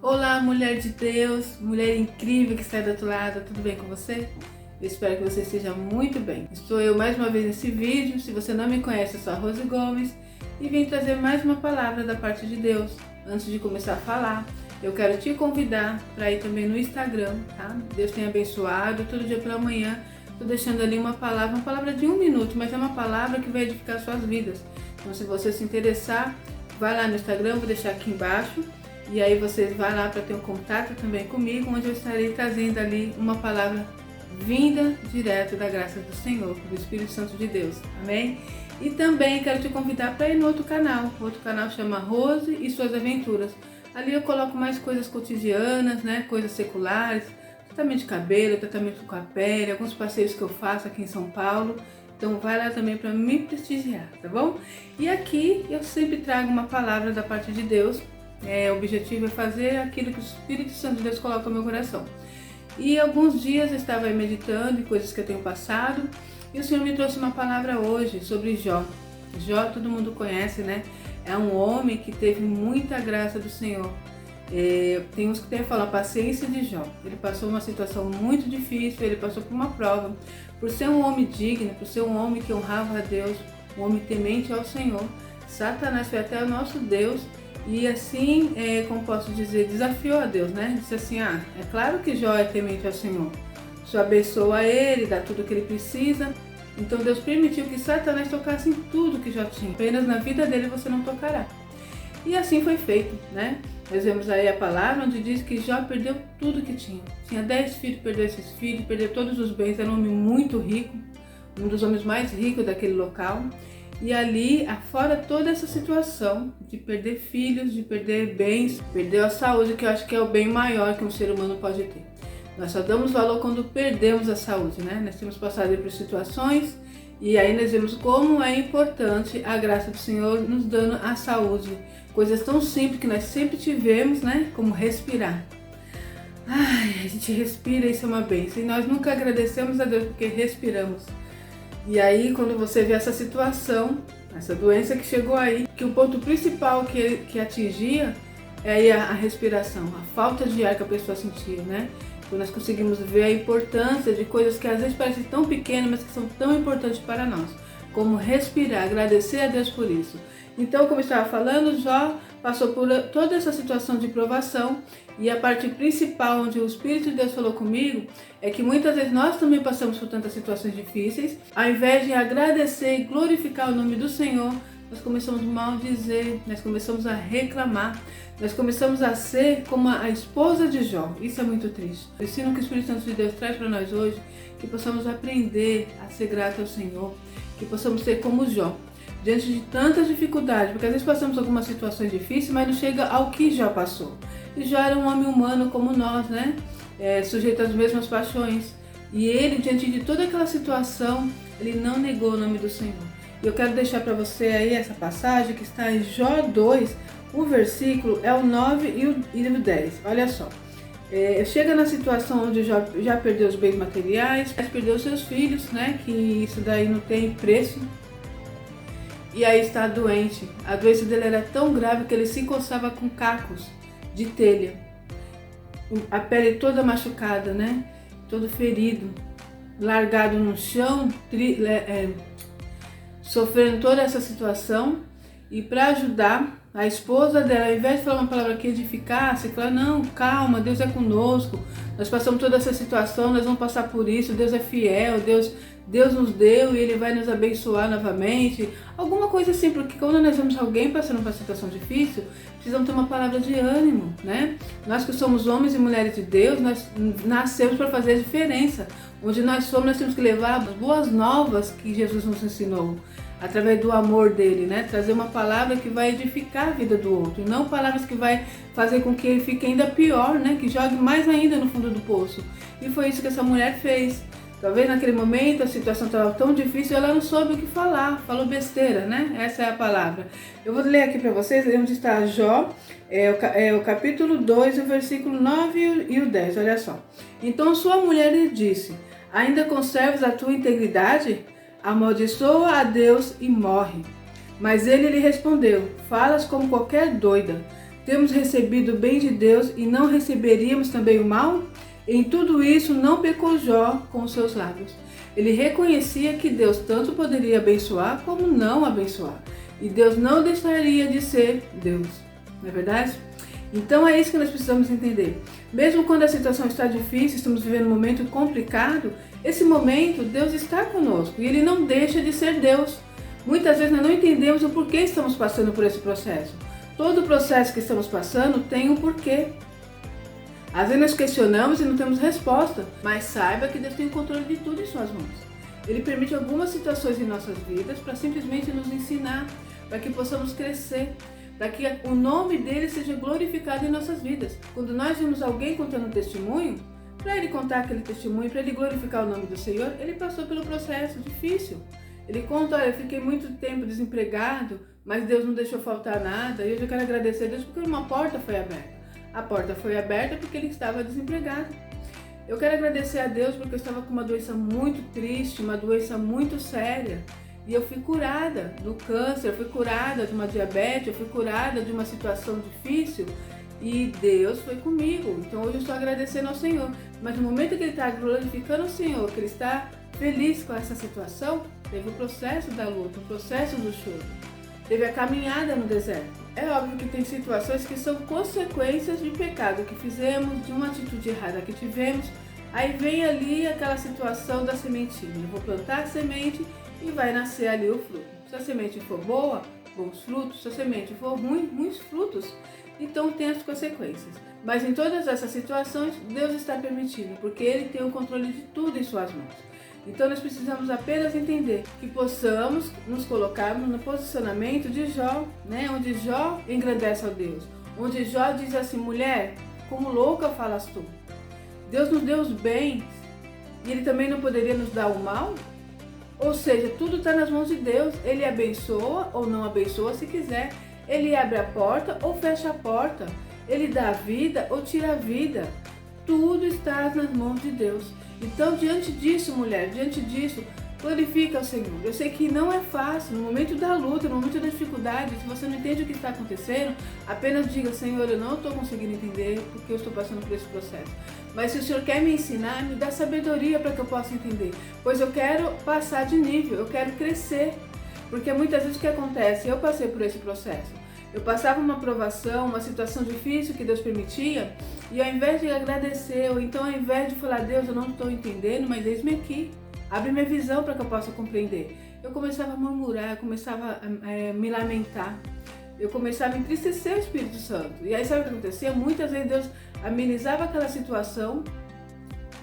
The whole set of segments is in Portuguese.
Olá, mulher de Deus, mulher incrível que está do outro lado, tudo bem com você? Eu espero que você esteja muito bem. Estou eu mais uma vez nesse vídeo. Se você não me conhece, eu sou a Rose Gomes e vim trazer mais uma palavra da parte de Deus. Antes de começar a falar, eu quero te convidar para ir também no Instagram, tá? Deus tem abençoado, todo dia pela manhã estou deixando ali uma palavra de 1 minuto, mas é uma palavra que vai edificar suas vidas. Então, se você se interessar, vai lá no Instagram, vou deixar aqui embaixo. E aí você vai lá para ter um contato também comigo, onde eu estarei trazendo ali uma palavra vinda direto da graça do Senhor, do Espírito Santo de Deus, amém? E também quero te convidar para ir no outro canal chama Rose e Suas Aventuras. Ali eu coloco mais coisas cotidianas, né? Coisas seculares, tratamento de cabelo, tratamento com a pele, alguns passeios que eu faço aqui em São Paulo. Então vai lá também para me prestigiar, tá bom? E aqui eu sempre trago uma palavra da parte de Deus. O objetivo é fazer aquilo que o Espírito Santo de Deus coloca no meu coração. E alguns dias eu estava meditando em coisas que eu tenho passado e o Senhor me trouxe uma palavra hoje sobre Jó. Jó todo mundo conhece, né? É um homem que teve muita graça do Senhor. Tem uns que tem a falar a paciência de Jó. Ele passou uma situação muito difícil, ele passou por uma prova. Por ser um homem digno, por ser um homem que honrava a Deus, um homem temente ao Senhor, Satanás foi até o nosso Deus. E assim, como posso dizer, desafiou a Deus, né? Disse assim, é claro que Jó é temente ao Senhor. O Senhor abençoa ele, dá tudo o que ele precisa. Então Deus permitiu que Satanás tocasse em tudo que Jó tinha. Apenas na vida dele você não tocará. E assim foi feito, né? Nós vemos aí a palavra onde diz que Jó perdeu tudo que tinha. Tinha 10 filhos, perdeu esses filhos, perdeu todos os bens. Era um homem muito rico, um dos homens mais ricos daquele local. E ali, afora toda essa situação de perder filhos, de perder bens, perdeu a saúde, que eu acho que é o bem maior que um ser humano pode ter. Nós só damos valor quando perdemos a saúde, né? Nós temos passado por situações e aí nós vemos como é importante a graça do Senhor nos dando a saúde. Coisas tão simples que nós sempre tivemos, né? Como respirar. A gente respira, isso é uma bênção. E nós nunca agradecemos a Deus porque respiramos. E aí, quando você vê essa situação, essa doença que chegou aí, que o ponto principal que atingia é aí a respiração, a falta de ar que a pessoa sentia, né? Então nós conseguimos ver a importância de coisas que às vezes parecem tão pequenas, mas que são tão importantes para nós, como respirar, agradecer a Deus por isso. Então, como eu estava falando, Jó passou por toda essa situação de provação e a parte principal onde o Espírito de Deus falou comigo é que muitas vezes nós também passamos por tantas situações difíceis. Ao invés de agradecer e glorificar o nome do Senhor, nós começamos a maldizer, nós começamos a reclamar, nós começamos a ser como a esposa de Jó. Isso é muito triste. O ensino que o Espírito Santo de Deus traz para nós hoje, que possamos aprender a ser grato ao Senhor, que possamos ser como Jó. Diante de tantas dificuldades, porque às vezes passamos algumas situações difíceis, mas não chega ao que Jó passou. E Jó era um homem humano como nós, né? Sujeito às mesmas paixões. E ele, diante de toda aquela situação, ele não negou o nome do Senhor. E eu quero deixar para você aí essa passagem que está em Jó 2, o versículo é o 9 e o 10. Olha só. Chega na situação onde Jó já perdeu os bens materiais, perdeu seus filhos, né? Que isso daí não tem preço. E aí está doente. A doença dele era tão grave que ele se coçava com cacos de telha. A pele toda machucada, né? Todo ferido. Largado no chão, sofrendo toda essa situação. E para ajudar, a esposa dela, ao invés de falar uma palavra que edificasse, falar, não, calma, Deus é conosco. Nós passamos toda essa situação, nós vamos passar por isso, Deus é fiel, Deus nos deu e Ele vai nos abençoar novamente. Alguma coisa assim, porque quando nós vemos alguém passando por uma situação difícil, precisamos ter uma palavra de ânimo, né? Nós que somos homens e mulheres de Deus, nós nascemos para fazer a diferença. Onde nós somos, nós temos que levar as boas novas que Jesus nos ensinou, através do amor dele, né? Trazer uma palavra que vai edificar a vida do outro, não palavras que vai fazer com que ele fique ainda pior, né? Que jogue mais ainda no fundo do poço. E foi isso que essa mulher fez. Talvez naquele momento a situação estava tão difícil, ela não soube o que falar, falou besteira, né? Essa é a palavra. Eu vou ler aqui para vocês onde está Jó, o capítulo 2, o versículo 9 e o 10, olha só. Então sua mulher lhe disse, ainda conservas a tua integridade? Amaldiçoa a Deus e morre. Mas ele lhe respondeu, falas como qualquer doida. Temos recebido o bem de Deus e não receberíamos também o mal? Em tudo isso não pecou Jó com os seus lábios. Ele reconhecia que Deus tanto poderia abençoar como não abençoar. E Deus não deixaria de ser Deus. Não é verdade? Então é isso que nós precisamos entender. Mesmo quando a situação está difícil, estamos vivendo um momento complicado, esse momento Deus está conosco e Ele não deixa de ser Deus. Muitas vezes nós não entendemos o porquê estamos passando por esse processo. Todo o processo que estamos passando tem um porquê. Às vezes nós questionamos e não temos resposta, mas saiba que Deus tem o controle de tudo em suas mãos. Ele permite algumas situações em nossas vidas para simplesmente nos ensinar, para que possamos crescer, para que o nome dele seja glorificado em nossas vidas. Quando nós vemos alguém contando um testemunho, para ele contar aquele testemunho, para ele glorificar o nome do Senhor, ele passou pelo processo difícil. Ele conta, olha, eu fiquei muito tempo desempregado, mas Deus não deixou faltar nada, e hoje eu quero agradecer a Deus porque uma porta foi aberta. A porta foi aberta porque ele estava desempregado. Eu quero agradecer a Deus porque eu estava com uma doença muito triste, uma doença muito séria, e eu fui curada do câncer, eu fui curada de uma diabetes, eu fui curada de uma situação difícil, e Deus foi comigo. Então hoje eu estou agradecendo ao Senhor. Mas no momento que ele está glorificando o Senhor, que ele está feliz com essa situação, teve o processo da luta, o processo do choro, teve a caminhada no deserto. É óbvio que tem situações que são consequências de pecado que fizemos, de uma atitude errada que tivemos. Aí vem ali aquela situação da sementinha. Eu vou plantar a semente e vai nascer ali o fruto. Se a semente for boa, bons frutos. Se a semente for ruim, ruins frutos. Então tem as consequências. Mas em todas essas situações, Deus está permitindo, porque Ele tem o controle de tudo em suas mãos. Então nós precisamos apenas entender que possamos nos colocarmos no posicionamento de Jó, né? Onde Jó engrandece ao Deus. Onde Jó diz assim, mulher, como louca falas tu. Deus nos deu os bens e Ele também não poderia nos dar o mal? Ou seja, tudo está nas mãos de Deus. Ele abençoa ou não abençoa se quiser. Ele abre a porta ou fecha a porta. Ele dá a vida ou tira a vida. Tudo está nas mãos de Deus. Então, diante disso, mulher, diante disso, glorifica o Senhor. Eu sei que não é fácil, no momento da luta, no momento da dificuldade, se você não entende o que está acontecendo, apenas diga, Senhor, eu não estou conseguindo entender porque eu estou passando por esse processo. Mas se o Senhor quer me ensinar, me dá sabedoria para que eu possa entender. Pois eu quero passar de nível, eu quero crescer. Porque muitas vezes o que acontece? Eu passei por esse processo. Eu passava uma provação, uma situação difícil que Deus permitia, e ao invés de agradecer, ou então ao invés de falar, Deus, eu não estou entendendo, mas eis-me aqui, abre minha visão para que eu possa compreender. Eu começava a murmurar, eu começava a me lamentar, eu começava a entristecer o Espírito Santo. E aí sabe o que acontecia? Muitas vezes Deus amenizava aquela situação,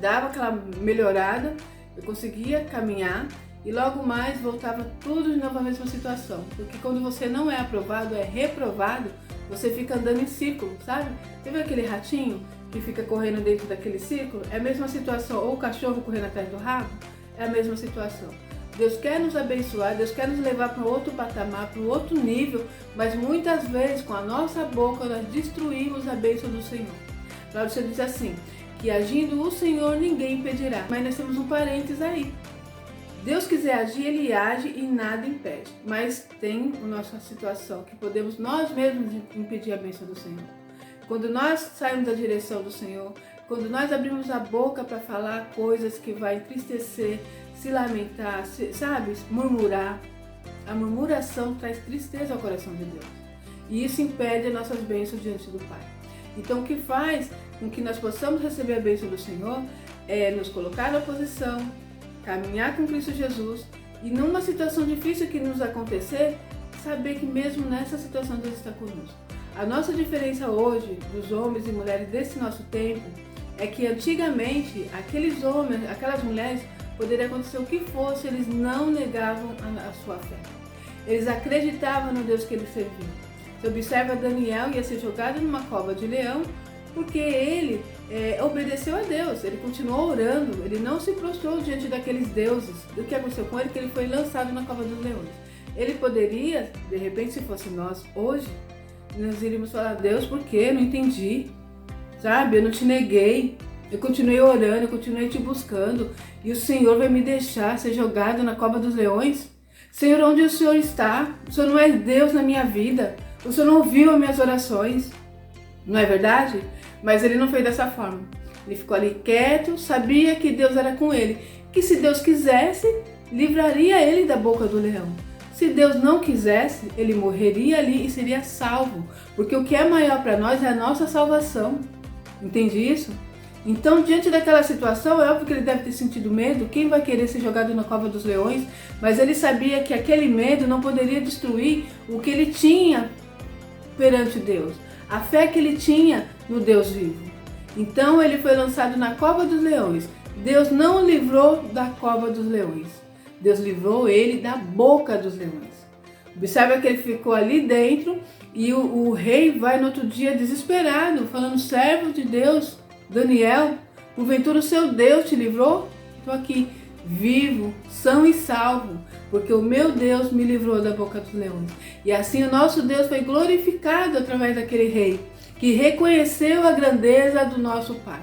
dava aquela melhorada, eu conseguia caminhar, e logo mais voltava tudo de novo à mesma situação. Porque quando você não é aprovado, é reprovado, você fica andando em círculo, sabe? Você viu aquele ratinho que fica correndo dentro daquele círculo? É a mesma situação. Ou o cachorro correndo atrás do rabo? É a mesma situação. Deus quer nos abençoar, Deus quer nos levar para outro patamar, para outro nível, mas muitas vezes com a nossa boca nós destruímos a bênção do Senhor. Lá você diz assim, que agindo o Senhor ninguém impedirá. Mas nós temos um parênteses aí. Deus quiser agir, Ele age e nada impede. Mas tem a nossa situação, que podemos nós mesmos impedir a bênção do Senhor. Quando nós saímos da direção do Senhor, quando nós abrimos a boca para falar coisas que vai entristecer, se lamentar, sabe, murmurar, a murmuração traz tristeza ao coração de Deus. E isso impede as nossas bênçãos diante do Pai. Então o que faz com que nós possamos receber a bênção do Senhor é nos colocar na posição, caminhar com Cristo Jesus e numa situação difícil que nos acontecer, saber que mesmo nessa situação Deus está conosco. A nossa diferença hoje dos homens e mulheres desse nosso tempo é que antigamente aqueles homens, aquelas mulheres, poderia acontecer o que fosse, eles não negavam a sua fé. Eles acreditavam no Deus que eles serviam. Você observa, Daniel ia ser jogado numa cova de leão porque ele obedeceu a Deus, ele continuou orando, ele não se prostrou diante daqueles deuses. O que aconteceu com ele? Que ele foi lançado na cova dos leões. Ele poderia, de repente, se fosse nós hoje, nós iríamos falar, Deus, por quê? Não entendi, sabe? Eu não te neguei, eu continuei orando, eu continuei te buscando, e o Senhor vai me deixar ser jogado na cova dos leões? Senhor, onde o Senhor está? O Senhor não é Deus na minha vida, o Senhor não ouviu as minhas orações. Não é verdade? Mas ele não fez dessa forma. Ele ficou ali quieto, sabia que Deus era com ele, que se Deus quisesse, livraria ele da boca do leão. Se Deus não quisesse, ele morreria ali e seria salvo, porque o que é maior para nós é a nossa salvação. Entende isso? Então, diante daquela situação, é óbvio que ele deve ter sentido medo. Quem vai querer ser jogado na cova dos leões? Mas ele sabia que aquele medo não poderia destruir o que ele tinha perante Deus, a fé que ele tinha no Deus vivo. Então ele foi lançado na cova dos leões. Deus não o livrou da cova dos leões. Deus livrou ele da boca dos leões. Observa que ele ficou ali dentro e o rei vai no outro dia desesperado, falando: servo de Deus, Daniel, porventura o seu Deus te livrou? Estou aqui vivo, são e salvo, porque o meu Deus me livrou da boca dos leões. E assim o nosso Deus foi glorificado através daquele rei, que reconheceu a grandeza do nosso Pai.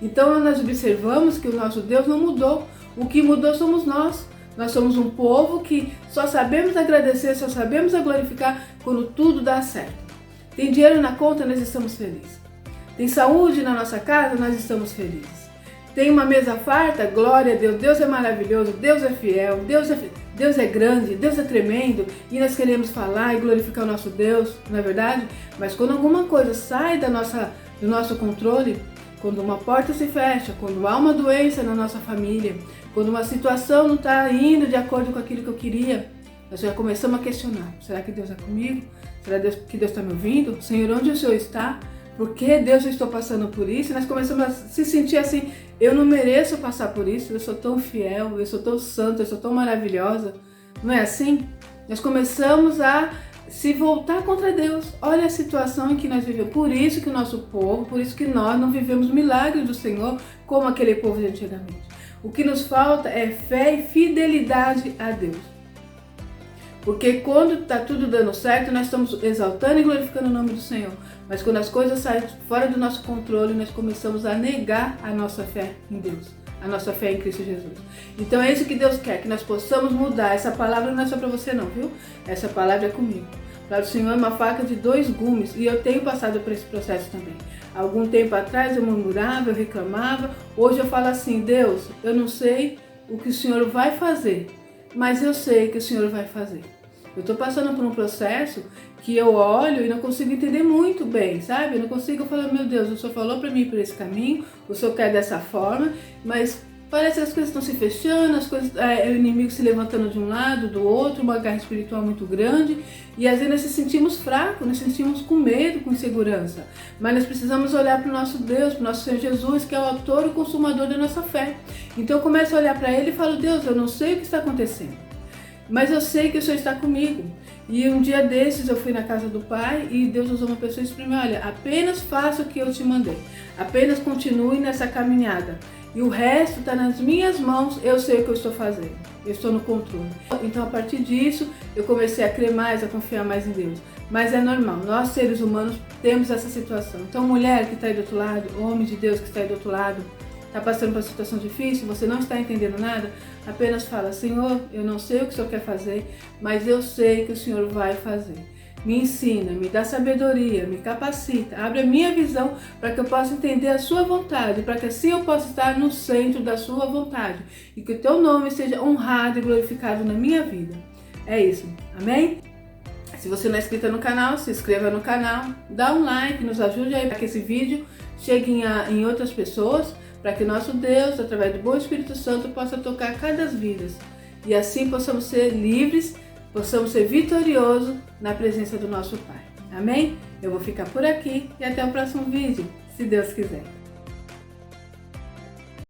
Então nós observamos que o nosso Deus não mudou, o que mudou somos nós. Nós somos um povo que só sabemos agradecer, só sabemos glorificar quando tudo dá certo. Tem dinheiro na conta, nós estamos felizes. Tem saúde na nossa casa, nós estamos felizes. Tem uma mesa farta, glória a Deus, Deus é maravilhoso, Deus é fiel, Deus é grande, Deus é tremendo, e nós queremos falar e glorificar o nosso Deus, não é verdade? Mas quando alguma coisa sai do nosso controle, quando uma porta se fecha, quando há uma doença na nossa família, quando uma situação não está indo de acordo com aquilo que eu queria, nós já começamos a questionar: será que Deus é comigo? Será que Deus está me ouvindo? Senhor, onde o Senhor está? Por que Deus eu estou passando por isso? E nós começamos a se sentir assim: eu não mereço passar por isso, eu sou tão fiel, eu sou tão santa, eu sou tão maravilhosa. Não é assim? Nós começamos a se voltar contra Deus. Olha a situação em que nós vivemos. Por isso que o nosso povo, por isso que nós não vivemos milagres do Senhor como aquele povo de antigamente. O que nos falta é fé e fidelidade a Deus. Porque quando está tudo dando certo, nós estamos exaltando e glorificando o nome do Senhor. Mas quando as coisas saem fora do nosso controle, nós começamos a negar a nossa fé em Deus, a nossa fé em Cristo Jesus. Então é isso que Deus quer, que nós possamos mudar. Essa palavra não é só para você não, viu? Essa palavra é comigo. Para o Senhor é uma faca de 2 gumes, e eu tenho passado por esse processo também. Algum tempo atrás eu murmurava, eu reclamava. Hoje eu falo assim: Deus, eu não sei o que o Senhor vai fazer, mas eu sei que o Senhor vai fazer. Eu estou passando por um processo que eu olho e não consigo entender muito bem, sabe? Eu não consigo falar: meu Deus, o Senhor falou para mim por esse caminho, o Senhor quer dessa forma, mas parece que as coisas estão se fechando, o inimigo se levantando de um lado, do outro, uma guerra espiritual muito grande, e às vezes nós nos sentimos fracos, nós nos sentimos com medo, com insegurança. Mas nós precisamos olhar para o nosso Deus, para o nosso Senhor Jesus, que é o autor e consumador da nossa fé. Então eu começo a olhar para Ele e falo: Deus, eu não sei o que está acontecendo, mas eu sei que o Senhor está comigo. E um dia desses eu fui na casa do Pai e Deus usou uma pessoa e disse para mim: olha, apenas faça o que eu te mandei, apenas continue nessa caminhada, e o resto está nas minhas mãos, eu sei o que eu estou fazendo, eu estou no controle. Então a partir disso eu comecei a crer mais, a confiar mais em Deus. Mas é normal, nós seres humanos temos essa situação. Então mulher que está aí do outro lado, homem de Deus que está aí do outro lado, está passando por uma situação difícil, você não está entendendo nada, apenas fala: Senhor, eu não sei o que o Senhor quer fazer, mas eu sei que o Senhor vai fazer. Me ensina, me dá sabedoria, me capacita, abre a minha visão para que eu possa entender a sua vontade, para que assim eu possa estar no centro da sua vontade e que o teu nome seja honrado e glorificado na minha vida. É isso, amém? Se você não é inscrita no canal, se inscreva no canal, dá um like, nos ajude aí para que esse vídeo chegue em outras pessoas, para que nosso Deus, através do bom Espírito Santo, possa tocar cada vida e assim possamos ser livres, possamos ser vitoriosos na presença do nosso Pai. Amém? Eu vou ficar por aqui e até o próximo vídeo, se Deus quiser.